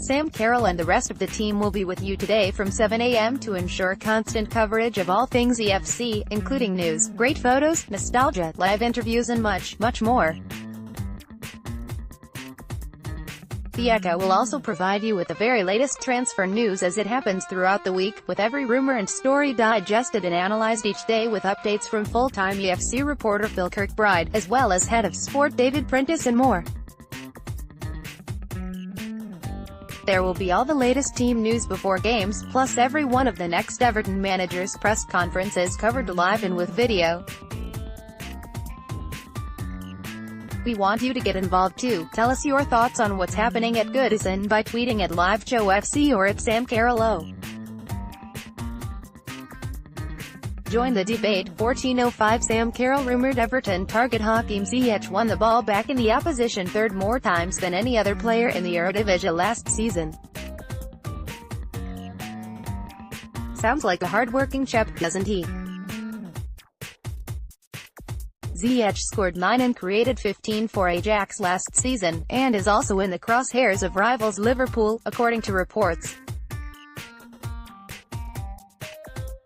Sam Carroll and the rest of the team will be with you today from 7 a.m. to ensure constant coverage of all things EFC, including news, great photos, nostalgia, live interviews and much, much more. The Echo will also provide you with the very latest transfer news as it happens throughout the week, with every rumor and story digested and analyzed each day with updates from full-time EFC reporter Phil Kirkbride, as well as head of sport David Prentice and more. There will be all the latest team news before games, plus every one of the next Everton manager's press conferences covered live and with video. We want you to get involved too. Tell us your thoughts on what's happening at Goodison by tweeting at LiveJoeFC or at Sam Carroll. Join the debate. 14:05 Sam Carroll rumoured Everton target Hakim Ziyech won the ball back in the opposition third more times than any other player in the Eredivisie last season. Sounds like a hard-working chap, doesn't he? Ziyech scored 9 and created 15 for Ajax last season, and is also in the crosshairs of rivals Liverpool, according to reports.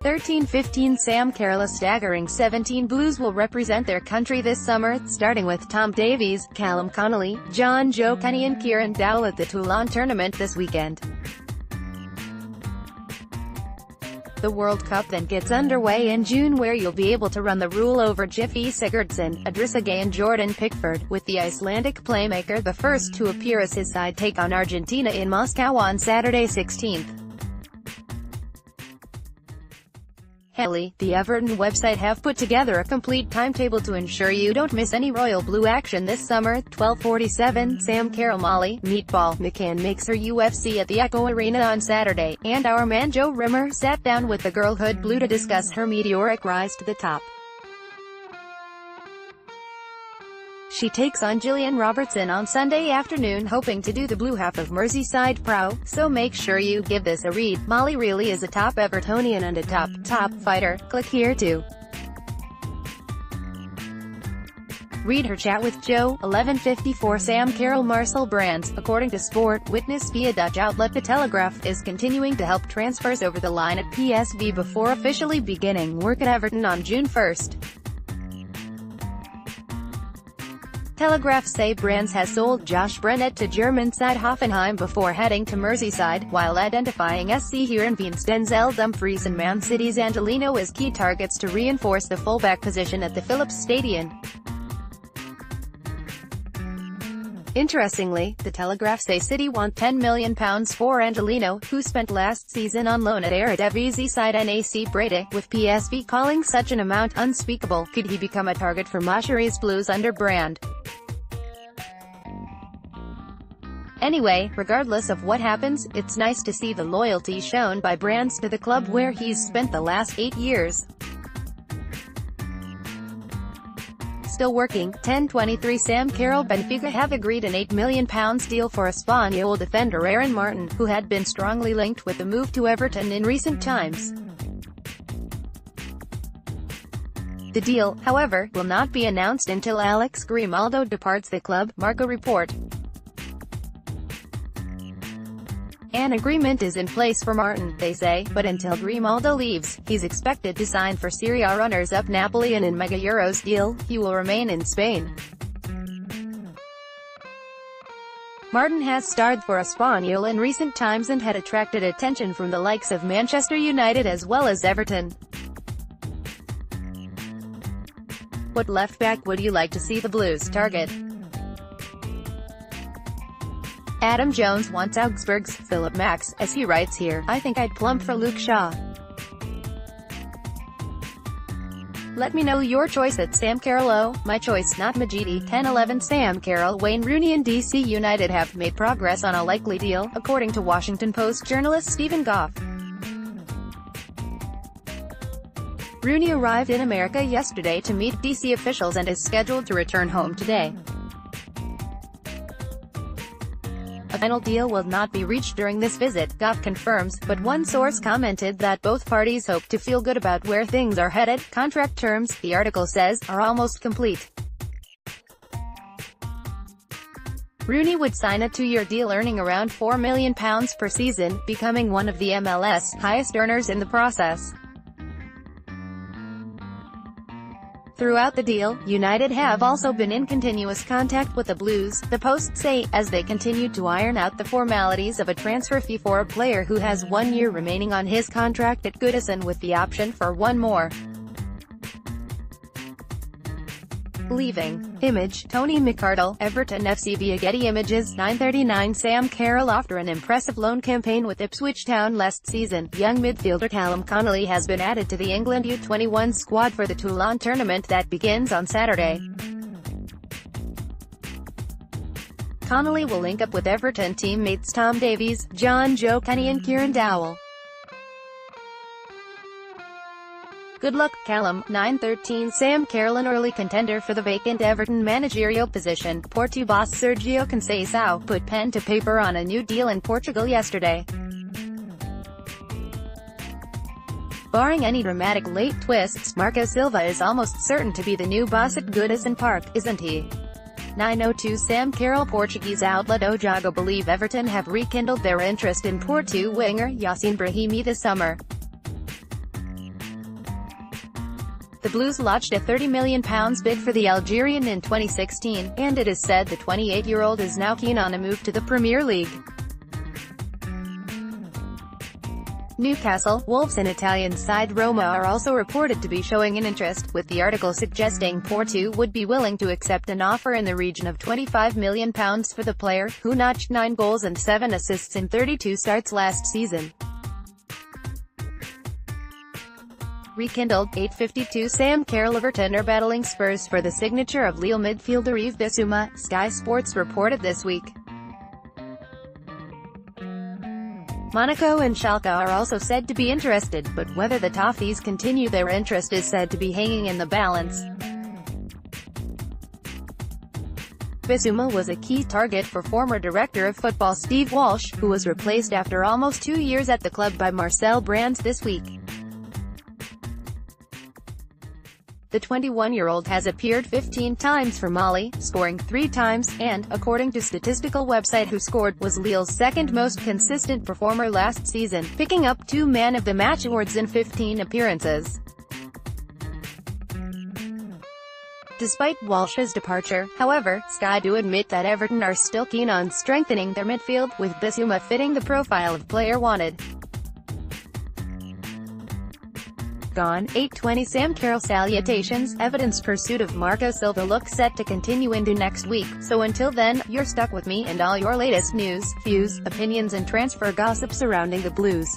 13-15 Sam Carroll. Staggering 17 Blues will represent their country this summer, starting with Tom Davies, Callum Connolly, John Joe Kenny and Kieran Dowell at the Toulon tournament this weekend. The World Cup then gets underway in June, where you'll be able to run the rule over Gylfi Sigurdsson, Idrissa Gueye and Jordan Pickford, with the Icelandic playmaker the first to appear as his side take on Argentina in Moscow on Saturday 16th. The Everton website have put together a complete timetable to ensure you don't miss any Royal Blue action this summer. 12:47 Sam Carroll. Molly Meatball McCann makes her UFC at the Echo Arena on Saturday, and our man Joe Rimmer sat down with the girlhood blue to discuss her meteoric rise to the top. She takes on Gillian Robertson on Sunday afternoon, hoping to do the blue half of Merseyside prow, so make sure you give this a read. Molly really is a top Evertonian and a top fighter. Click here to read her chat with Joe. 11:54 Sam Carroll. Marcel Brands, according to Sport Witness via Dutch outlet The Telegraph, is continuing to help transfers over the line at PSV before officially beginning work at Everton on June 1st. Telegraph say Brands has sold Josh Brennett to German side Hoffenheim before heading to Merseyside, while identifying SC Heerenveen's Denzel Dumfries and Man City's Angelino as key targets to reinforce the fullback position at the Philips Stadion. Interestingly, the Telegraph say City want £10 million for Angelino, who spent last season on loan at Eredivisie side NAC Breda, with PSV calling such an amount unspeakable. Could he become a target for Mashiri's Blues under Brand? Anyway, regardless of what happens, it's nice to see the loyalty shown by Brands to the club where he's spent the last 8 years. Still working. 10:23 Sam Carroll. Benfica have agreed an £8 million deal for Espanyol defender Aaron Martin, who had been strongly linked with the move to Everton in recent times. The deal, however, will not be announced until Alex Grimaldo departs the club, Marca report. An agreement is in place for Martin, they say, but until Grimaldo leaves, he's expected to sign for Serie A runners-up Napoli, and in Mega Euros deal, he will remain in Spain. Martin has starred for Espanyol in recent times and had attracted attention from the likes of Manchester United as well as Everton. What left-back would you like to see the Blues target? Adam Jones wants Augsburg's Philip Max, as he writes here, I think I'd plump for Luke Shaw. Let me know your choice at Sam Carroll. Oh, my choice, not Majidi. 10:11 Sam Carroll. Wayne Rooney and DC United have made progress on a likely deal, according to Washington Post journalist Stephen Goff. Rooney arrived in America yesterday to meet DC officials and is scheduled to return home today. A final deal will not be reached during this visit, Goff confirms, but one source commented that both parties hope to feel good about where things are headed. Contract terms, the article says, are almost complete. Rooney would sign a 2-year deal earning around £4 million per season, becoming one of the MLS highest earners in the process. Throughout the deal, United have also been in continuous contact with the Blues, the Post say, as they continued to iron out the formalities of a transfer fee for a player who has 1 year remaining on his contract at Goodison with the option for one more. Leaving. Image, Tony McArdle, Everton FC via Getty Images, 9:39 Sam Carroll. After an impressive loan campaign with Ipswich Town last season, young midfielder Callum Connolly has been added to the England U21 squad for the Toulon tournament that begins on Saturday. Connolly will link up with Everton teammates Tom Davies, John Joe Kenny and Kieran Dowell. Good luck, Callum. 9:13 Sam Carroll, an early contender for the vacant Everton managerial position. Porto boss Sergio Conceição put pen to paper on a new deal in Portugal yesterday. Barring any dramatic late twists, Marco Silva is almost certain to be the new boss at Goodison Park, isn't he? 9:02 Sam Carroll. Portuguese outlet O Jogo believe Everton have rekindled their interest in Porto winger Yassine Brahimi this summer. The Blues lodged a £30 million bid for the Algerian in 2016, and it is said the 28-year-old is now keen on a move to the Premier League. Newcastle, Wolves and Italian side Roma are also reported to be showing an interest, with the article suggesting Porto would be willing to accept an offer in the region of £25 million for the player, who notched 9 goals and 7 assists in 32 starts last season. Rekindled. 8:52 Sam Carroll. Everton are battling Spurs for the signature of Lille midfielder Yves Bissouma, Sky Sports reported this week. Monaco and Schalke are also said to be interested, but whether the Toffees continue their interest is said to be hanging in the balance. Bissouma was a key target for former Director of Football Steve Walsh, who was replaced after almost 2 years at the club by Marcel Brands this week. The 21-year-old has appeared 15 times for Mali, scoring 3 times, and, according to statistical website WhoScored, was Lille's second most consistent performer last season, picking up 2 Man of the Match awards in 15 appearances. Despite Walsh's departure, however, Sky do admit that Everton are still keen on strengthening their midfield, with Bissouma fitting the profile of player wanted. Gone. 8:20 Sam Carroll. Salutations. Everton's pursuit of Marco Silva looks set to continue into next week, so until then, you're stuck with me and all your latest news, views, opinions and transfer gossip surrounding the Blues.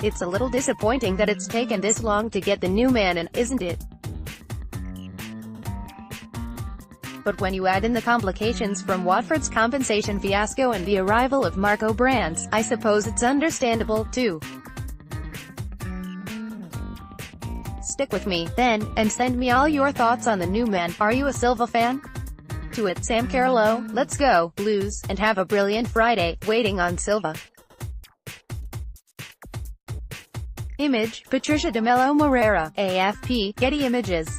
It's a little disappointing that it's taken this long to get the new man in, isn't it? But when you add in the complications from Watford's compensation fiasco and the arrival of Marco Brands, I suppose it's understandable, too. Stick with me, then, and send me all your thoughts on the new man. Are you a Silva fan? To it, Sam Carroll. Let's go, Blues, and have a brilliant Friday, waiting on Silva. Image, Patricia de Mello Moreira, AFP, Getty Images.